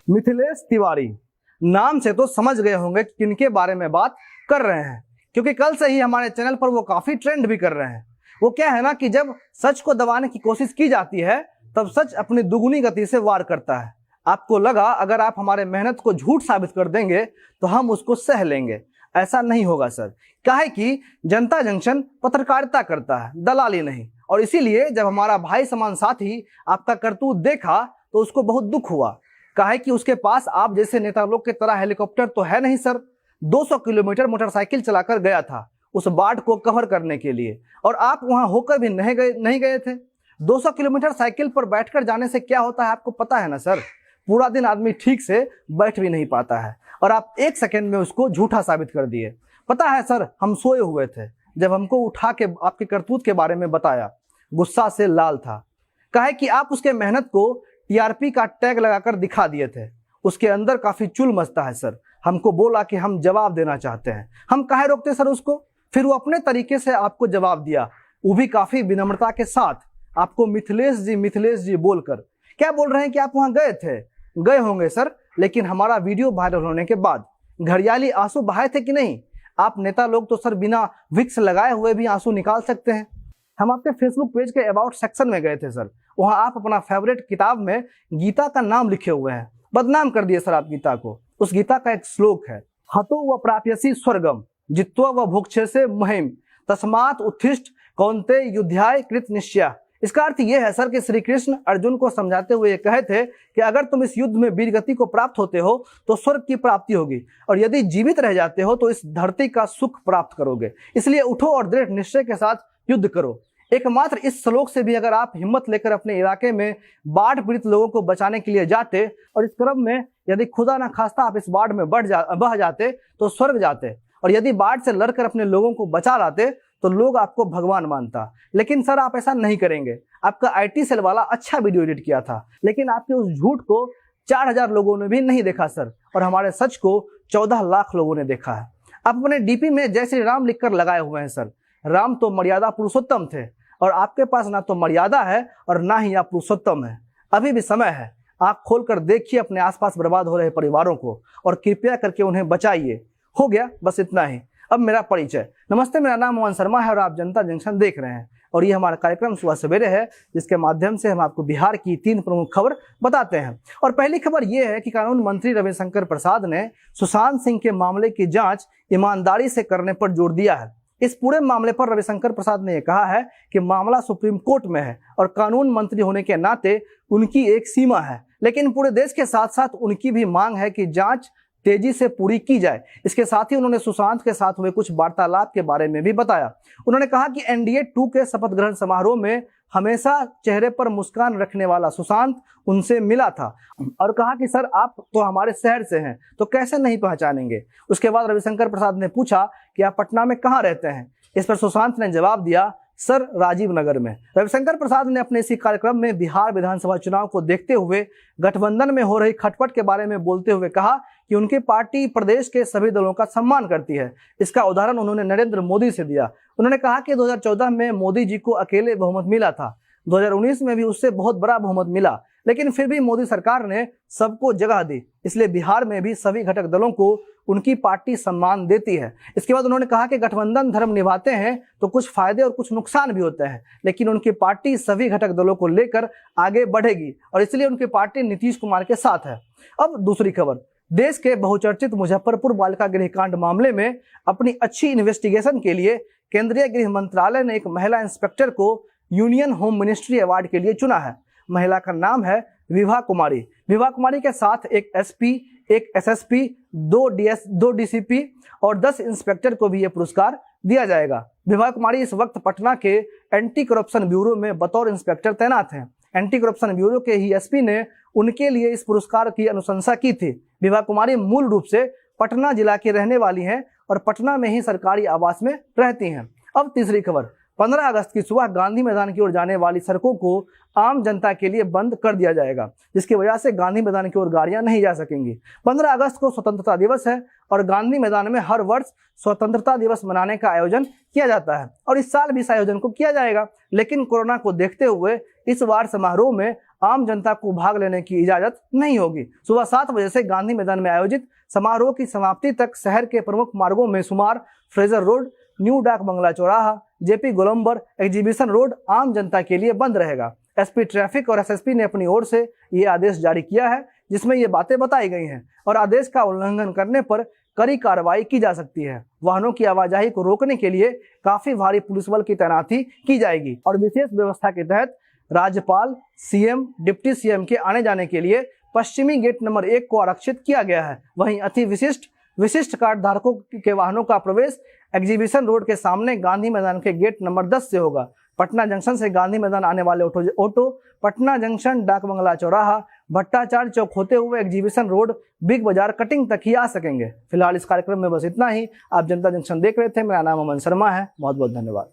मिथिलेश तिवारी नाम से तो समझ गए होंगे किनके बारे में बात कर रहे हैं, क्योंकि कल से ही हमारे चैनल पर वो काफी ट्रेंड भी कर रहे हैं। वो क्या है ना कि जब सच को दबाने की कोशिश की जाती है तब सच अपनी दुगुनी गति से वार करता है। आपको लगा अगर आप हमारे मेहनत को झूठ साबित कर देंगे तो हम उसको सह लेंगे। ऐसा नहीं होगा सर, काहे कि जनता जंक्शन पत्रकारिता करता है, दलाली नहीं। और इसीलिए जब हमारा भाई समान साथी आपका करतूत देखा तो उसको बहुत दुख हुआ। काहे कि उसके पास आप जैसे नेता लोग के तरह हेलीकॉप्टर तो है नहीं सर। 200 किलोमीटर मोटरसाइकिल चलाकर गया था उस बाढ़ को कवर करने के लिए, और आप वहां होकर भी नहीं गए थे। 200 किलोमीटर साइकिल पर बैठकर जाने से क्या होता है आपको पता है ना सर? पूरा दिन आदमी ठीक से बैठ भी नहीं पाता है, और आप 1 सेकेंड में उसको झूठा साबित कर दिए। पता है सर, हम सोए हुए थे जब हमको उठा के आपके करतूत के बारे में बताया। गुस्सा से लाल था, काहे कि आप उसके मेहनत को टीआरपी का टैग लगाकर दिखा दिए थे। उसके अंदर काफी चुल मचता है सर। हमको बोला कि हम जवाब देना चाहते हैं। हम काहे रोकते सर उसको? फिर वो अपने तरीके से आपको जवाब दिया, वो भी काफी विनम्रता के साथ। आपको मिथिलेश जी बोलकर। क्या बोल रहे हैं कि आप वहां गए थे? गए होंगे सर, लेकिन हमारा वीडियो वायरल होने के बाद घड़ियाली आंसू बहाए थे कि नहीं? आप नेता लोग तो सर बिना विक्स लगाए हुए भी आंसू निकाल सकते हैं। हम आपके फेसबुक पेज के अबाउट सेक्शन में गए थे सर। वहां आप अपना फेवरेट किताब में गीता का नाम लिखे हुए हैं। बदनाम कर दिए सर आप गीता को। उस गीता का एक श्लोक है, हतो व प्राप्यसि स्वर्गम जित्वा व भुक्षे से महिम तस्मात् उत्थिष्ठ कौन्ते युद्धाय कृत निश्चय। इसका अर्थ यह है सर कि श्री कृष्ण अर्जुन को समझाते हुए ये कहे थे कि अगर तुम इस युद्ध में वीरगति को प्राप्त होते हो तो स्वर्ग की प्राप्ति होगी, और यदि जीवित रह जाते हो तो इस धरती का सुख प्राप्त करोगे। इसलिए उठो और दृढ़ निश्चय के साथ युद्ध करो। एकमात्र इस श्लोक से भी अगर आप हिम्मत लेकर अपने इलाके में बाढ़ पीड़ित लोगों को बचाने के लिए जाते, और इस क्रम में यदि खुदा ना खास्ता आप इस बाढ़ में बह जाते तो स्वर्ग जाते, और यदि बाढ़ से लड़कर अपने लोगों को बचा लाते तो लोग आपको भगवान मानता। लेकिन सर आप ऐसा नहीं करेंगे। आपका आईटी सेल वाला अच्छा वीडियो एडिट किया था, लेकिन आपके उस झूठ को 4000 लोगों ने भी नहीं देखा सर, और हमारे सच को 14 लाख लोगों ने देखा है। आप अपने डीपी में जय श्री राम लिखकर लगाए हुए हैं सर। राम तो मर्यादा पुरुषोत्तम थे, और आपके पास ना तो मर्यादा है और ना ही आप पुरुषोत्तम है। अभी भी समय है, आप खोलकर देखिए अपने आसपास बर्बाद हो रहे परिवारों को, और कृपया करके उन्हें बचाइए। हो गया, बस इतना ही। अब मेरा परिचय। नमस्ते, मेरा नाम मोहन शर्मा है और आप जनता जंक्शन देख रहे हैं, और ये हमारा कार्यक्रम सुबह सवेरे है, जिसके माध्यम से हम आपको बिहार की 3 प्रमुख खबर बताते हैं। और पहली खबर ये है कि कानून मंत्री रविशंकर प्रसाद ने सुशांत सिंह के मामले की जांच ईमानदारी से करने पर जोर दिया है। इस पूरे मामले पर रविशंकर प्रसाद ने यह कहा है कि मामला सुप्रीम कोर्ट में है, और कानून मंत्री होने के नाते उनकी एक सीमा है, लेकिन पूरे देश के साथ साथ उनकी भी मांग है कि जांच तेजी से पूरी की जाए। इसके साथ ही उन्होंने सुशांत के साथ हुए कुछ वार्तालाप के बारे में भी बताया। उन्होंने कहा कि एनडीए 2 के शपथ ग्रहण समारोह में हमेशा चेहरे पर मुस्कान रखने वाला सुशांत उनसे मिला था, और कहा कि सर आप तो हमारे शहर से हैं तो कैसे नहीं पहचानेंगे। उसके बाद रविशंकर प्रसाद ने पूछा कि आप पटना में कहाँ रहते हैं। इस पर सुशांत ने जवाब दिया, सर राजीव नगर में। रविशंकर प्रसाद ने अपने इसी कार्यक्रम में बिहार विधानसभा चुनाव को देखते हुए गठबंधन में हो रही खटपट के बारे में बोलते हुए कहा कि उनकी पार्टी प्रदेश के सभी दलों का सम्मान करती है। इसका उदाहरण उन्होंने नरेंद्र मोदी से दिया। उन्होंने कहा कि 2014 में मोदी जी को अकेले बहुमत मिला था, 2019 में भी उससे बहुत बड़ा बहुमत मिला, लेकिन फिर भी मोदी सरकार ने सबको जगह दी। इसलिए बिहार में भी सभी घटक दलों को उनकी पार्टी सम्मान देती है। इसके बाद उन्होंने कहा कि गठबंधन धर्म निभाते हैं तो कुछ फायदे और कुछ नुकसान भी होते हैं, लेकिन उनकी पार्टी सभी घटक दलों को लेकर आगे बढ़ेगी, और इसलिए उनकी पार्टी नीतीश कुमार के साथ है। अब दूसरी खबर, देश के बहुचर्चित मुजफ्फरपुर बालिका गृह कांड मामले में अपनी अच्छी इन्वेस्टिगेशन के लिए केंद्रीय गृह मंत्रालय ने एक महिला इंस्पेक्टर को यूनियन होम मिनिस्ट्री अवार्ड के लिए चुना है। महिला का नाम है विभा कुमारी। विभा कुमारी के साथ एक एसपी, एक एसएसपी, 2 डीसीपी और 10 इंस्पेक्टर को भी यह पुरस्कार दिया जाएगा। विभा कुमारी इस वक्त पटना के एंटी करप्शन ब्यूरो में बतौर इंस्पेक्टर तैनात हैं। एंटी करप्शन ब्यूरो के ही एसपी ने उनके लिए इस पुरस्कार की अनुशंसा की थी। विभा कुमारी मूल रूप से पटना जिला की रहने वाली हैं और पटना में ही सरकारी आवास में रहती हैं। अब तीसरी खबर, 15 अगस्त की सुबह गांधी मैदान की ओर जाने वाली सड़कों को आम जनता के लिए बंद कर दिया जाएगा, जिसकी वजह से गांधी मैदान की ओर गाड़ियां नहीं जा सकेंगी। 15 अगस्त को स्वतंत्रता दिवस है, और गांधी मैदान में हर वर्ष स्वतंत्रता दिवस मनाने का आयोजन किया जाता है, और इस साल भी इस आयोजन को किया जाएगा। लेकिन कोरोना को देखते हुए इस बार समारोह में आम जनता को भाग लेने की इजाजत नहीं होगी। सुबह 7 बजे से गांधी मैदान में आयोजित समारोह की समाप्ति तक शहर के प्रमुख मार्गों में शुमार फ्रेजर रोड, न्यू डाक बंगला चौराहा, जेपी गोलंबर, एग्जीबिशन रोड आम जनता के लिए बंद रहेगा। एसपी ट्रैफिक और एसएसपी ने अपनी ओर से ये आदेश जारी किया है, जिसमें ये बातें बताई गई हैं और आदेश का उल्लंघन करने पर कड़ी कार्रवाई की जा सकती है। वाहनों की आवाजाही को रोकने के लिए काफी भारी पुलिस बल की तैनाती की जाएगी और विशेष व्यवस्था के तहत राज्यपाल, सीएम, डिप्टी सीएम के आने जाने के लिए पश्चिमी गेट नंबर 1 को आरक्षित किया गया है। वहीं अति विशिष्ट कार्ड धारकों के वाहनों का प्रवेश एग्जीबिशन रोड के सामने गांधी मैदान के गेट नंबर 10 से होगा। पटना जंक्शन से गांधी मैदान आने वाले ऑटो पटना जंक्शन, डाक बंगला चौराहा, भट्टाचार्य चौक होते हुए एग्जीबिशन रोड, बिग बाजार कटिंग तक ही आ सकेंगे। फिलहाल इस कार्यक्रम में बस इतना ही। आप जनता जंक्शन देख रहे थे। मेरा नाम अमन शर्मा है। बहुत बहुत धन्यवाद।